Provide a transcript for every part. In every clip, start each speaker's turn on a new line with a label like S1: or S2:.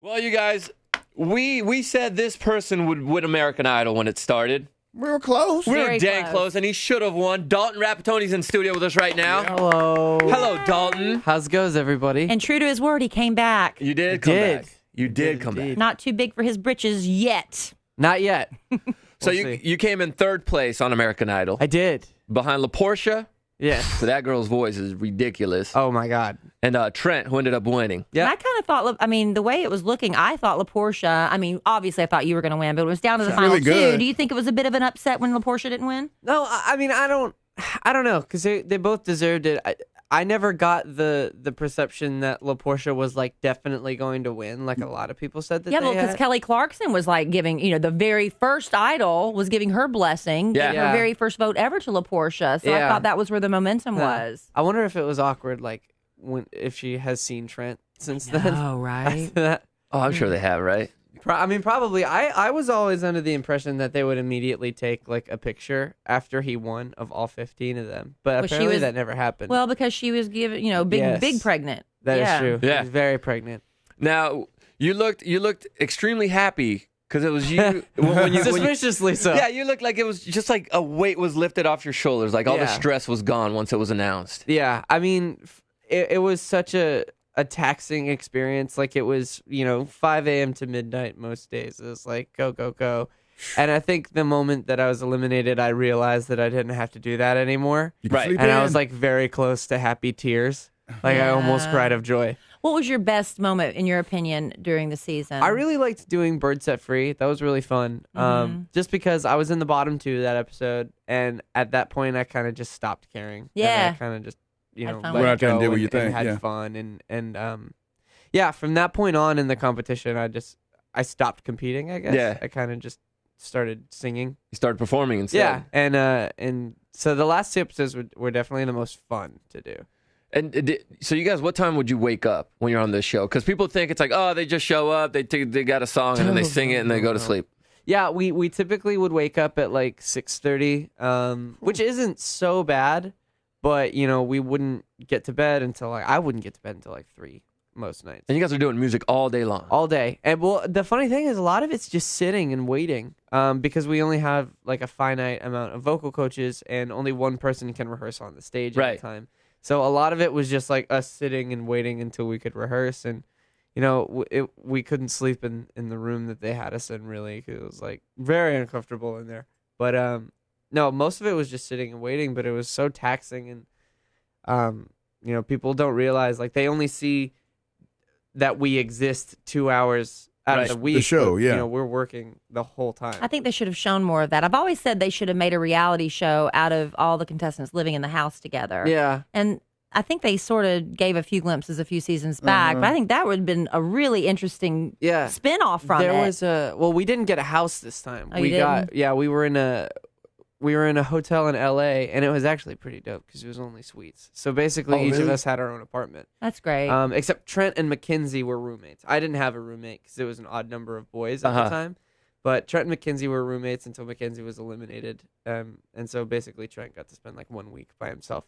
S1: Well, you guys, we said this person would win American Idol when it started.
S2: We were close.
S1: We were
S3: Very
S1: dang
S3: close.
S1: close, and he should have won. Dalton Rappatoni's in studio with us right now.
S2: Yeah.
S4: Hello.
S1: Hello, Dalton.
S4: How's it goes, everybody?
S3: And true to his word, he came back.
S1: You did
S4: I
S1: come
S4: did.
S1: back. You did come back.
S4: indeed.
S3: Not too big for his britches yet.
S4: Not yet.
S1: So
S4: We'll
S1: you
S4: see.
S1: you came in third place on American Idol
S4: I did.
S1: behind LaPortia.
S4: Yes.
S1: So that girl's voice is ridiculous.
S4: Oh, my God.
S1: And Trent, who ended up winning.
S4: Yeah.
S3: And I kind of thought, I mean, the way it was looking, I thought LaPortia, I mean, obviously I thought you were going to win, but it was down to the
S2: She's
S3: final
S2: really good.
S3: two. Do you think it was a bit of an upset when LaPortia didn't win?
S4: No, I mean, I don't know, because they both deserved it. I never got the perception that LaPortia was, like, definitely going to win, like a lot of people said that
S3: Yeah,
S4: they
S3: well, because
S4: had.
S3: Kelly Clarkson was like giving, the very first Idol was giving her blessing,
S1: Yeah.
S3: gave
S4: Yeah.
S3: her very first vote ever to LaPortia. So I
S4: Yeah.
S3: thought that was where the momentum
S4: Yeah.
S3: was.
S4: I wonder if it was awkward, like, if she has seen Trent since then.
S3: Oh, right.
S4: After that.
S1: Oh, I'm sure they have, right?
S4: I mean, probably. I was always under the impression that they would immediately take, like, a picture after he won of all 15 of them. But
S3: Well, she
S4: apparently
S3: was-
S4: that never happened.
S3: Well, because she was giving, big,
S4: Yes.
S3: big pregnant.
S4: That is
S3: Yeah.
S4: true.
S1: Yeah.
S4: She's very pregnant.
S1: Now, you looked extremely happy because it was you. when you
S4: Suspiciously so.
S1: yeah, you looked like it was just like a weight was lifted off your shoulders. Like all the
S4: Yeah.
S1: stress was gone once it was announced.
S4: Yeah, I mean, it was such a taxing experience. Like, it was, 5 a.m. to midnight most days. It was like, go, go, go. And I think the moment that I was eliminated, I realized that I didn't have to do that anymore.
S2: You can
S1: Right.
S2: sleep
S4: And
S2: in.
S4: I was, like, very close to happy tears. Like, I almost
S3: Yeah.
S4: cried of joy.
S3: What was your best moment, in your opinion, during the season?
S4: I really liked doing Bird Set Free. That was really fun. Just because I was in the bottom two of that episode. And at that point, I kind of just stopped caring.
S3: Yeah.
S4: And I kind of just,
S3: Had fun
S4: let
S3: with
S2: it.
S4: it go
S2: And did what you
S4: and
S2: think,
S4: had
S2: yeah.
S4: fun. Yeah, from that point on in the competition, I stopped competing, I guess.
S1: Yeah.
S4: I kind of just started singing.
S1: You started performing instead.
S4: Yeah. And so the last two episodes were definitely the most fun to do.
S1: And so you guys, what time would you wake up when you're on this show? Because people think it's like, oh, they just show up, they got a song, and then they sing it, and they go to sleep.
S4: Yeah, we typically would wake up at like 6:30, which isn't so bad, but we wouldn't get to bed until I wouldn't get to bed until like 3 most nights.
S1: And you guys are doing music all day long.
S4: All day. And well, the funny thing is a lot of it's just sitting and waiting, because we only have like a finite amount of vocal coaches and only one person can rehearse on the stage at
S1: Right.
S4: a time. So a lot of it was just like us sitting and waiting until we could rehearse. And, we couldn't sleep in the room that they had us in, really, 'cause it was like very uncomfortable in there. But no, most of it was just sitting and waiting, but it was so taxing. And, people don't realize, like, they only see that we exist 2 hours out
S1: Right.
S4: of the week.
S2: The show,
S4: but,
S2: yeah.
S4: we're working the whole time.
S3: I think they should have shown more of that. I've always said they should have made a reality show out of all the contestants living in the house together.
S4: Yeah.
S3: And I think they sort of gave a few glimpses a few seasons back, but I think that would have been a really interesting
S4: Yeah.
S3: spin-off from
S4: there
S3: it.
S4: was we didn't get a house this time.
S3: Oh,
S4: we
S3: you
S4: got we were in a hotel in LA, and it was actually pretty dope because it was only suites. So basically
S2: Oh,
S4: each of
S2: really?
S4: us had our own apartment.
S3: That's great.
S4: Except Trent and Mackenzie were roommates. I didn't have a roommate because it was an odd number of boys at
S1: Uh-huh.
S4: the time. But Trent and Mackenzie were roommates until Mackenzie was eliminated. And so basically Trent got to spend like 1 week by himself.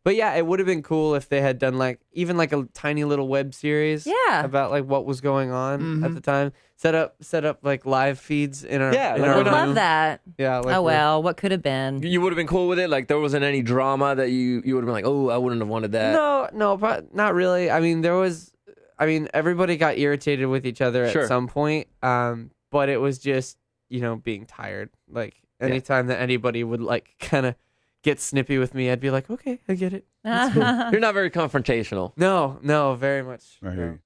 S4: But yeah, it would have been cool if they had done even a tiny little web series
S3: Yeah.
S4: about like what was going on at the time. Set up like live feeds in our
S1: Yeah,
S4: in
S1: like
S4: our
S3: I would
S1: room.
S3: love that.
S4: Yeah, like
S3: Oh, well, what could have been?
S1: You would have been cool with it? Like, there wasn't any drama that you would have been like, oh, I wouldn't have wanted that.
S4: No, not really. I mean, everybody got irritated with each other
S1: Sure.
S4: at some point. But it was just, being tired. Like, anytime that anybody would like kind of get snippy with me, I'd be like, okay, I get it.
S1: You're not very confrontational.
S4: No, very much.
S2: I hear you.